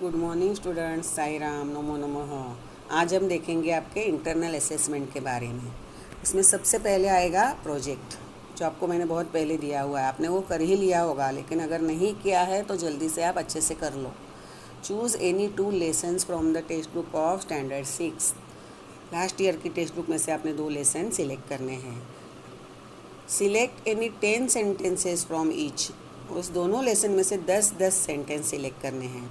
Good morning students, Sai Ram, नमो नमः। आज हम देखेंगे आपके इंटरनल असेसमेंट के बारे में। इसमें सबसे पहले आएगा प्रोजेक्ट, जो आपको मैंने बहुत पहले दिया हुआ है। आपने वो कर ही लिया होगा, लेकिन अगर नहीं किया है तो जल्दी से आप अच्छे से कर लो। Choose any 2 lessons from the text of standard 6। Last year की टेक्स्ट बुक में से आपने 2 लेसन सिलेक्ट करने हैं। Select any 10 sentences from each. उस दोनों लेसन में से 10-10 सेंटेंस सिलेक्ट करने हैं।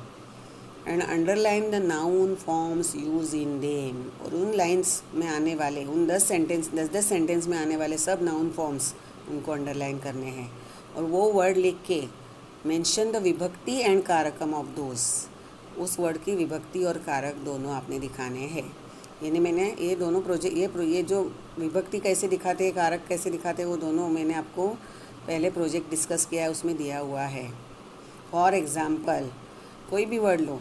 And underline the noun forms use in them. और उन लाइन्स में आने वाले, उन 10 सेंटेंस में आने वाले सब नाउन फॉर्म्स उनको अंडरलाइन करने हैं। और वो वर्ड लिख के मेंशन द विभक्ति एंड कारकम ऑफ दोज। उस वर्ड की विभक्ति और कारक दोनों आपने दिखाने हैं। यानी मैंने ये दोनों ये जो विभक्ति कैसे दिखाते हैं, कारक कैसे दिखाते हैं, वो दोनों मैंने आपको पहले प्रोजेक्ट डिस्कस किया है, उसमें दिया हुआ है। फॉर एग्ज़ाम्पल कोई भी वर्ड लो,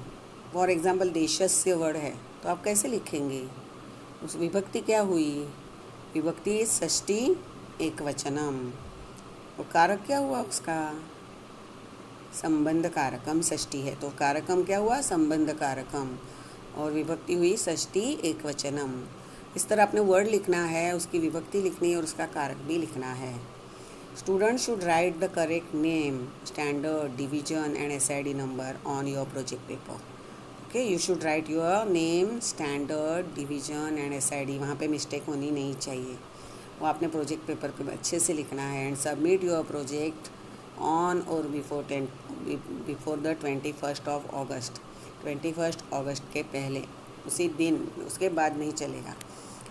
फॉर एग्ज़ाम्पल देशस्य वर्ड है, तो आप कैसे लिखेंगे? उस विभक्ति क्या हुई? विभक्ति षष्ठी एकवचनम। और कारक क्या हुआ उसका? संबंध कारकम। षष्ठी है तो कारकम क्या हुआ? संबंध कारकम। और विभक्ति हुई षष्ठी एकवचनम। इस तरह आपने वर्ड लिखना है, उसकी विभक्ति लिखनी है और उसका कारक भी लिखना है। Students should write the correct name, standard, division and SID number on your project paper. Okay, you should write your name, standard, division and SID. वहाँ पे मिस्टेक होनी नहीं चाहिए, वो आपने प्रोजेक्ट पेपर पे अच्छे से लिखना है। And submit your project on और before the 21st of August. 21 अगस्त के पहले, उसी दिन, उसके बाद नहीं चलेगा,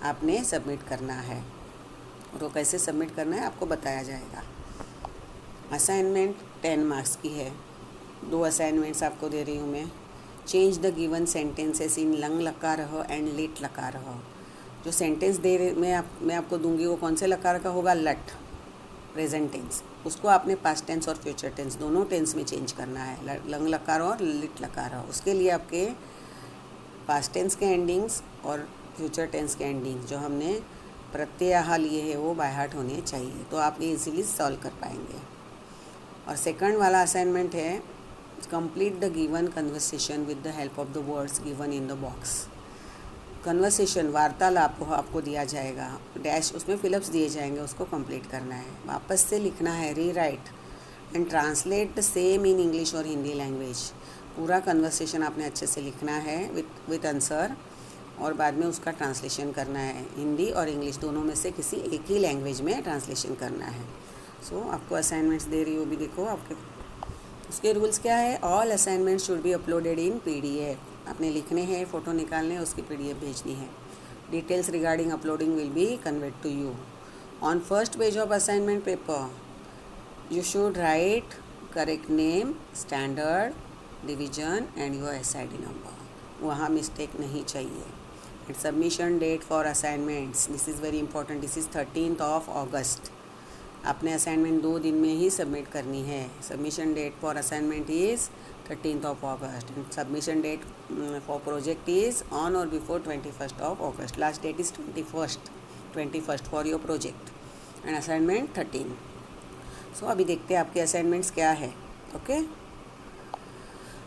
आपने सबमिट करना है। और वो कैसे सबमिट करना है आपको बताया जाएगा। असाइनमेंट 10 मार्क्स की है। 2 असाइनमेंट्स आपको दे रही हूँ मैं। Change the given sentences in लंग लकारह एंड लिट लकारह। जो सेंटेंस मैं आपको दूंगी वो कौन से लकार का होगा? लट, प्रेजेंट टेंस। उसको आपने पास्ट टेंस और फ्यूचर टेंस दोनों टेंस में चेंज करना है, लंग लकार और लिट लकार। उसके लिए आपके पास्ट टेंस के एंडिंग्स और फ्यूचर टेंस के एंडिंग्स जो हमने प्रत्यय लिए है वो बाय हार्ट होने चाहिए, तो आप ये इजीली सॉल्व कर पाएंगे। और सेकंड वाला असाइनमेंट है complete the given conversation with the help of the words given in the box. Conversation, वार्तालाप आपको दिया जाएगा, डैश उसमें फिलअप्स दिए जाएंगे, उसको कंप्लीट करना है, वापस से लिखना है, री right and translate the same in English और हिंदी लैंग्वेज। पूरा कन्वर्सेशन आपने अच्छे से लिखना है विथ आंसर, और बाद में उसका ट्रांसलेशन करना है, हिंदी और इंग्लिश दोनों में से किसी एक ही लैंग्वेज में ट्रांसलेशन करना है। सो आपको असाइनमेंट्स दे रही हो भी, देखो आपके उसके रूल्स क्या है। All assignments should be uploaded in PDF। आपने लिखने हैं, फ़ोटो निकालने हैं, उसकी PDF भेजनी है। Details regarding uploading will be conveyed to you. On first page of assignment paper you should write correct name, standard, division and your SID number. वहाँ mistake नहीं चाहिए। And submission date for assignments, this is very important, this is 13th of August. आपने assignment 2 दिन में ही submit करनी है। Submission date for assignment is 13th of August and submission date for project is on और before 21st of August. Last date is 21st for your project and assignment 13। So अभी देखते हैं आपके असाइनमेंट्स क्या है। Okay,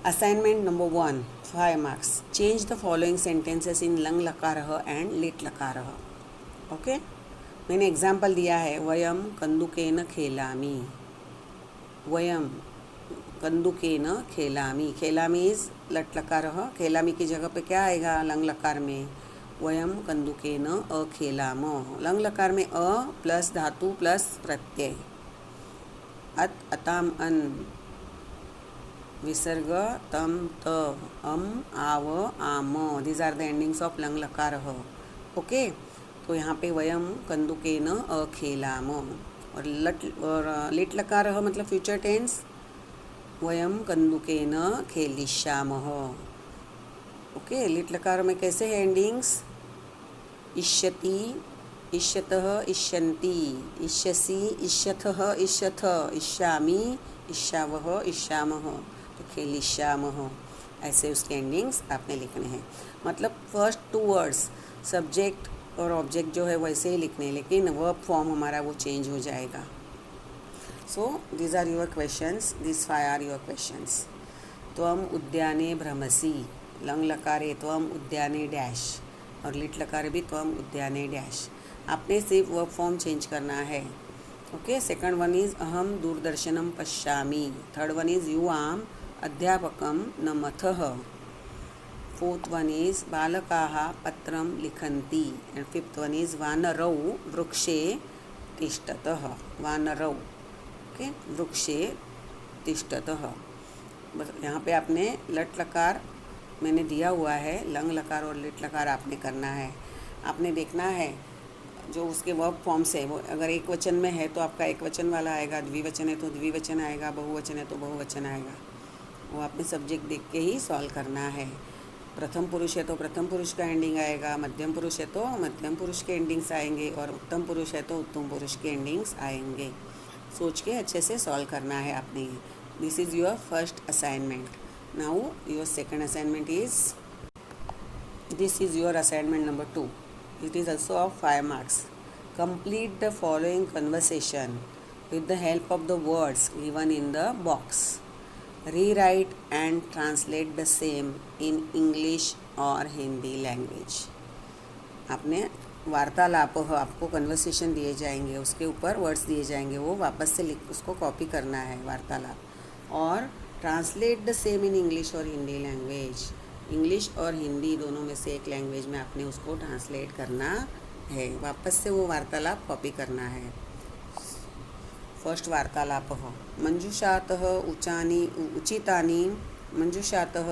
assignment number 1, 5 marks. Change the following sentences in लंग लकारह and लिट लकारह। ओके, मैंने एग्जाम्पल दिया है, वयम कंदुकेन खेलामी। वयम कंदुकेन खेलामी। खेलामी इज़ लट लकारह, खेलामी की जगह पे क्या आएगा लंग लकार में? वयम कंदुकेन अखेलाम। लंग लकार में अ प्लस धातु प्लस प्रत्यय, अत, अताम, अन, विसर्ग, तम, त, अम, आव, आम, these are the endings of लंग लकारह। ओके, तो यहाँ पे वयम कंदुकेन अखेलाम। और लिट लकारह मतलब फ्यूचर टेंस, वयम कंदुकेन खेलिष्यामः। ओके, लिट लकार में कैसे है एंडिंग्स? इष्यति, इष्यतः, इष्यन्ति, इष्यसि, इष्यथः, इष्यथ, इष्यामि, इष्यावः, इष्यामः, तो खेलिष्यामः। ऐसे उसके एंडिंग्स आपने लिखने हैं। मतलब फर्स्ट 2 वर्ड्स सब्जेक्ट और ऑब्जेक्ट जो है वैसे ही लिखने, लेकिन वर्ब फॉर्म हमारा वो चेंज हो जाएगा। सो these are your questions, these 5 are your questions। त्वम उद्याने भ्रमसि, लंग लकारे त्वम उद्याने डैश और लिट लकारे भी त्वम उद्याने डैश। आपने सिर्फ वर्ब फॉर्म चेंज करना है। ओके, सेकंड वन इज़ अहम दूरदर्शनम पश्यामि, थर्ड वन इज़ युवाम अध्यापकम नमथः, फोर्थ वन इज़ बालकाः पत्रं लिखन्ति एंड फिफ्थ वन इज़ वानरौ वृक्षे तिष्ठतः, वानरौ ओके वृक्षे तिष्ठतः। बस यहाँ पे आपने लट लकार मैंने दिया हुआ है, लंग लकार और लिट लकार आपने करना है। आपने देखना है जो उसके वर्ब फॉर्म्स है वो अगर एक वचन में है तो आपका एक वचन वाला आएगा, द्विवचन है तो द्विवचन आएगा, बहुवचन है तो बहुवचन आएगा। वो आपने सब्जेक्ट देख के ही सॉल्व करना है। प्रथम पुरुष है तो प्रथम पुरुष का एंडिंग आएगा, मध्यम पुरुष है तो मध्यम पुरुष के एंडिंग्स आएंगे और उत्तम पुरुष है तो उत्तम पुरुष के एंडिंग्स आएंगे। सोच के अच्छे से सॉल्व करना है आपने। This is your first assignment. Now your second assignment is, this is your assignment number 2. It is also of 5 marks. Complete the following conversation with the help of the words given in the box. Rewrite and translate the same in English or Hindi language. आपने वार्तालाप आपको conversation दिए जाएंगे, उसके ऊपर words दिए जाएंगे, वो वापस से लिख उसको कॉपी करना है वार्तालाप, और translate the same in English और हिंदी लैंग्वेज। इंग्लिश और हिंदी दोनों में से एक लैंग्वेज में आपने उसको ट्रांसलेट करना है, वापस से वो वार्तालाप कॉपी करना है। फर्स्ट वार्तालाप, मंजुषातः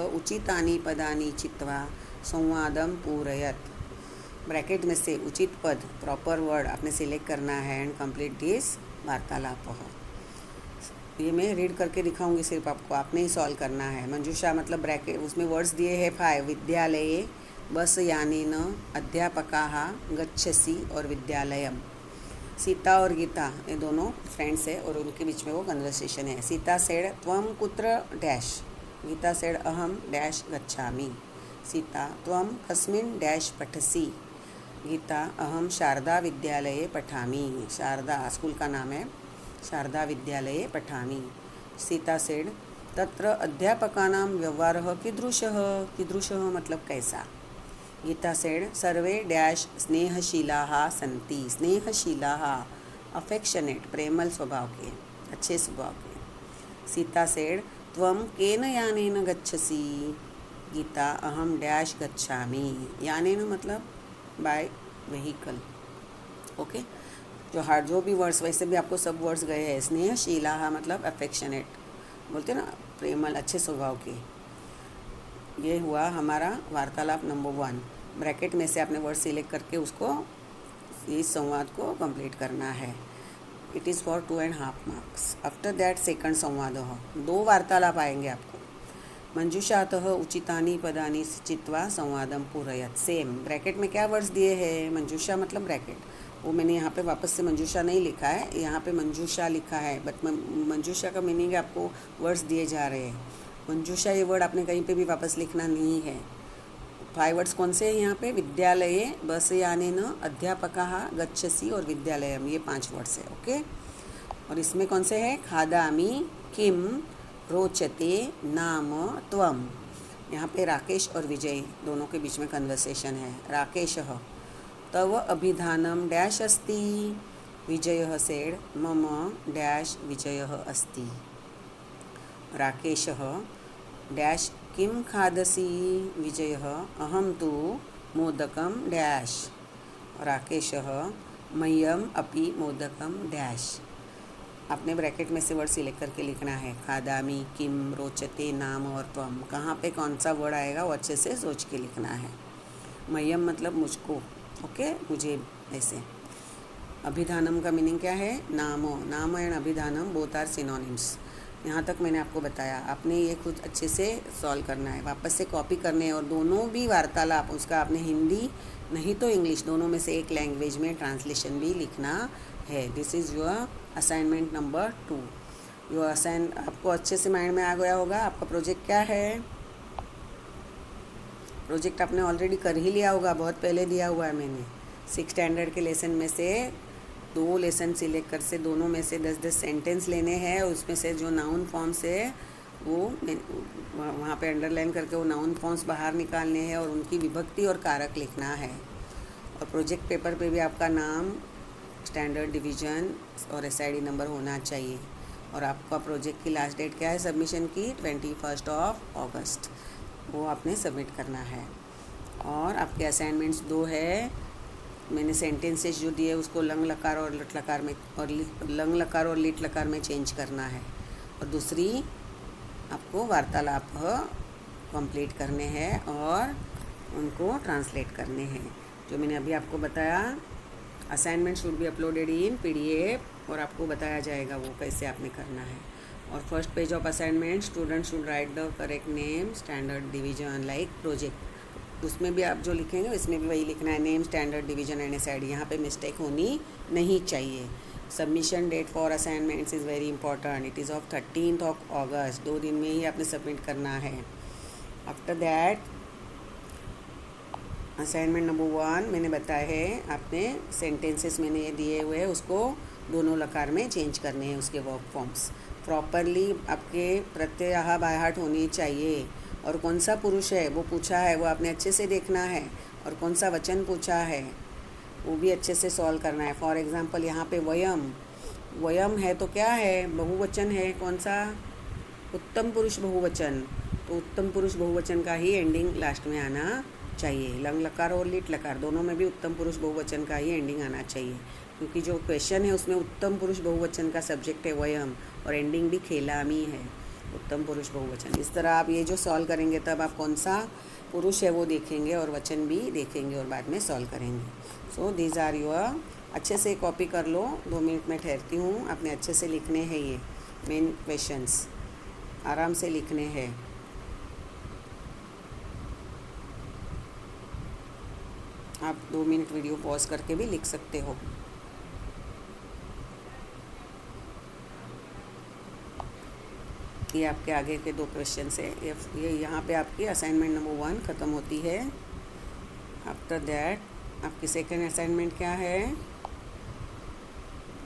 उचितानि पदानि चित्वा संवादं पूरयत्। ब्रैकेट में से उचित पद प्रॉपर वर्ड आपने सिलेक्ट करना है एंड कंप्लीट दिस वार्तालाप। ये मैं रीड करके दिखाऊंगी, सिर्फ आपको आपने ही सॉल्व करना है। मंजूषा मतलब ब्रैकेट, उसमें वर्ड्स दिए हैं 5, विद्यालये बस यानेन अध्यापकाः गच्छसि और विद्यालयम। सीता और गीता ये दोनों फ्रेंड्स है और उनके बीच में वो कन्वर्सेशन है। सीता सेड त्वम कुत्र डैश, गीता सेड अहम डैश गच्छामि। सीता त्वम कस्मिन् डैश पठसि, गीता अहम शारदा विद्यालये पठामि। शारदा स्कूल का नाम है, शारदा विद्यालये पठामि। सीता सेड तत्र अध्यापकानां व्यवहारः कीदृशः, कीदृशः मतलब कैसा। गीता सेड सर्वे डैश स्नेहशीलाः सन्ति, स्नेहशीलाः अफेक्शनेट प्रेमल स्वभाव के, अच्छे स्वभाव के। सीता सेड त्वं केन यानेन गच्छसि, गीता अहम डैश गच्छामि। यानेन मतलब बाय व्हीकल। ओके, जो भी वर्ड्स, वैसे भी आपको सब वर्ड्स गए हैं। स्नेहशीला मतलब अफेक्शनेट बोलते ना, प्रेमल अच्छे स्वभाव के। ये हुआ हमारा वार्तालाप नंबर 1। ब्रैकेट में से आपने वर्ड सिलेक्ट करके उसको इस संवाद को कंप्लीट करना है। It is for 2.5 marks. After that second संवाद, 2 वार्तालाप आएंगे आपको। मंजूषातः उचितानि पदानि चित्वा संवादम पूरयत्। सेम ब्रैकेट में क्या वर्ड्स दिए हैं, मंजूषा मतलब ब्रैकेट, वो मैंने यहाँ पे वापस से मंजूषा नहीं लिखा है, यहाँ पे मंजूषा लिखा है, बट मंजूषा का मीनिंग आपको वर्ड्स दिए जा रहे हैं। मंजूषा ये वर्ड आपने कहीं पे भी वापस लिखना नहीं है। 5 वर्ड्स कौन से हैं यहाँ पे, विद्यालये बस यानेन अध्यापकाः गच्छसि और विद्यालयम, ये 5 वर्ड्स है। ओके, और इसमें कौन से है, खादामि किम रोचते नाम त्वम। यहाँ पे राकेश और विजय दोनों के बीच में कन्वर्सेशन है। राकेशः तव अभिधानम डैश अस्ति, विजयः सेड मम डैश विजयः अस्ति। राकेशः डैश किं खादसि, विजयः अहं तु मोदकं डैश। राकेशः मह्यम अपि मोदकं डैश। आपने ब्रैकेट में से वर्ड सिलेक्ट करके लिखना है। खादामी, किम, रोचते, नाम और त्वम, कहाँ पे कौन सा वर्ड आएगा वो अच्छे से सोच के लिखना है। मह्यम मतलब मुझको, ओके, मुझे ऐसे। अभिधानम का मीनिंग क्या है, नामो, नाम एंड अभिधानम बोथ आर सिनोनिम्स। यहाँ तक मैंने आपको बताया, आपने ये खुद अच्छे से सॉल्व करना है, वापस से कॉपी करने हैं और दोनों भी वार्तालाप उसका आपने हिंदी नहीं तो इंग्लिश, दोनों में से एक लैंग्वेज में ट्रांसलेशन भी लिखना है। This is your assignment number 2। Your आपको अच्छे से माइंड में आ गया होगा। आपका प्रोजेक्ट क्या है, प्रोजेक्ट आपने ऑलरेडी कर ही लिया होगा, बहुत पहले दिया हुआ है मैंने। 6 स्टैंडर्ड के लेसन में से 2 लेसन सिलेक्ट कर से दोनों में से 10-10 सेंटेंस लेने हैं, उसमें से जो नाउन फॉर्म से वो वहाँ पे अंडरलाइन करके वो नाउन फॉर्म्स बाहर निकालने हैं और उनकी विभक्ति और कारक लिखना है। और प्रोजेक्ट पेपर पे भी आपका नाम, स्टैंडर्ड डिवीज़न और एसआईडी नंबर होना चाहिए। और आपका प्रोजेक्ट की लास्ट डेट क्या है सबमिशन की? 21 अगस्त। वो आपने सबमिट करना है। और आपके असाइनमेंट्स 2 है। मैंने सेंटेंसेस जो दिए उसको लंग लकार और लट लकार में और लंग लकार और लिट लकार में चेंज करना है। और दूसरी आपको वार्तालाप कंप्लीट करने हैं और उनको ट्रांसलेट करने हैं। जो मैंने अभी आपको बताया, assignment should be uploaded in PDF और आपको बताया जाएगा वो कैसे आपने करना है। और first page of assignment student should write the correct name, standard division like project. उसमें भी आप जो लिखेंगे इसमें भी वही लिखना है, name, standard division and SID. यहाँ पे मिस्टेक होनी नहीं चाहिए। Submission date for assignments is very important. It is of 13 August. 2 दिन में ही आपने सबमिट करना है। आफ्टर दैट असाइनमेंट नंबर 1 मैंने बताया है, आपने सेंटेंसेस मैंने ये दिए हुए हैं उसको दोनों लकार में चेंज करने हैं। उसके वर्क फॉर्म्स प्रॉपरली आपके प्रत्यय बाय हार्ट होनी चाहिए। और कौन सा पुरुष है वो पूछा है वो आपने अच्छे से देखना है। और कौन सा वचन पूछा है वो भी अच्छे से सॉल्व करना है। फॉर एग्ज़ाम्पल यहाँ पे वयम है तो क्या है? बहुवचन है। कौन सा? उत्तम पुरुष बहुवचन। तो उत्तम पुरुष बहुवचन का ही एंडिंग लास्ट में आना चाहिए। लंग लकार और लिट लकार दोनों में भी उत्तम पुरुष बहुवचन का ही एंडिंग आना चाहिए, क्योंकि जो क्वेश्चन है उसमें उत्तम पुरुष बहुवचन का सब्जेक्ट है वयम और एंडिंग भी खेलामी है, उत्तम पुरुष बहुवचन। इस तरह आप ये जो सॉल्व करेंगे तब आप कौन सा पुरुष है वो देखेंगे और वचन भी देखेंगे और बाद में सॉल्व करेंगे। So these are your. अच्छे से कॉपी कर लो। 2 मिनट में ठहरती हूँ। आपने अच्छे से लिखने हैं, ये मेन क्वेश्चंस आराम से लिखने हैं। आप 2 मिनट वीडियो पॉज करके भी लिख सकते हो। ये आपके आगे के 2 क्वेश्चन है। ये यहाँ पे आपकी असाइनमेंट नंबर 1 ख़त्म होती है। आफ्टर दैट आपकी सेकंड असाइनमेंट क्या है?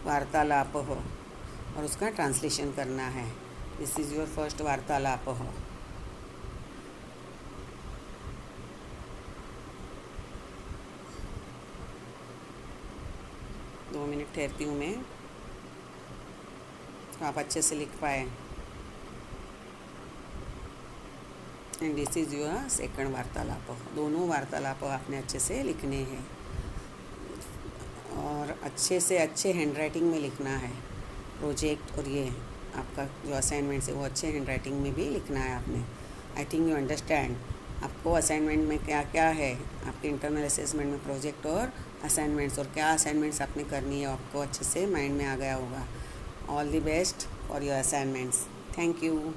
वार्तालाप हो और उसका ट्रांसलेशन करना है। दिस इज़ योर फर्स्ट वार्तालाप हो। दो मिनट ठहरती हूँ मैं, तो आप अच्छे से लिख पाए। And this is your second वार्तालाप। दोनों वार्तालाप आपने अच्छे से लिखने हैं और अच्छे से अच्छे हैंडराइटिंग में लिखना है। प्रोजेक्ट और ये आपका जो असाइनमेंट्स है वो अच्छे हैंडराइटिंग में भी लिखना है आपने। आई थिंक यू अंडरस्टैंड आपको असाइनमेंट में क्या क्या है। आपके इंटरनल असेसमेंट में प्रोजेक्ट और असाइनमेंट्स और क्या असाइनमेंट्स आपने करनी है आपको अच्छे से माइंड में आ गया होगा। All the best for your assignments. Thank you.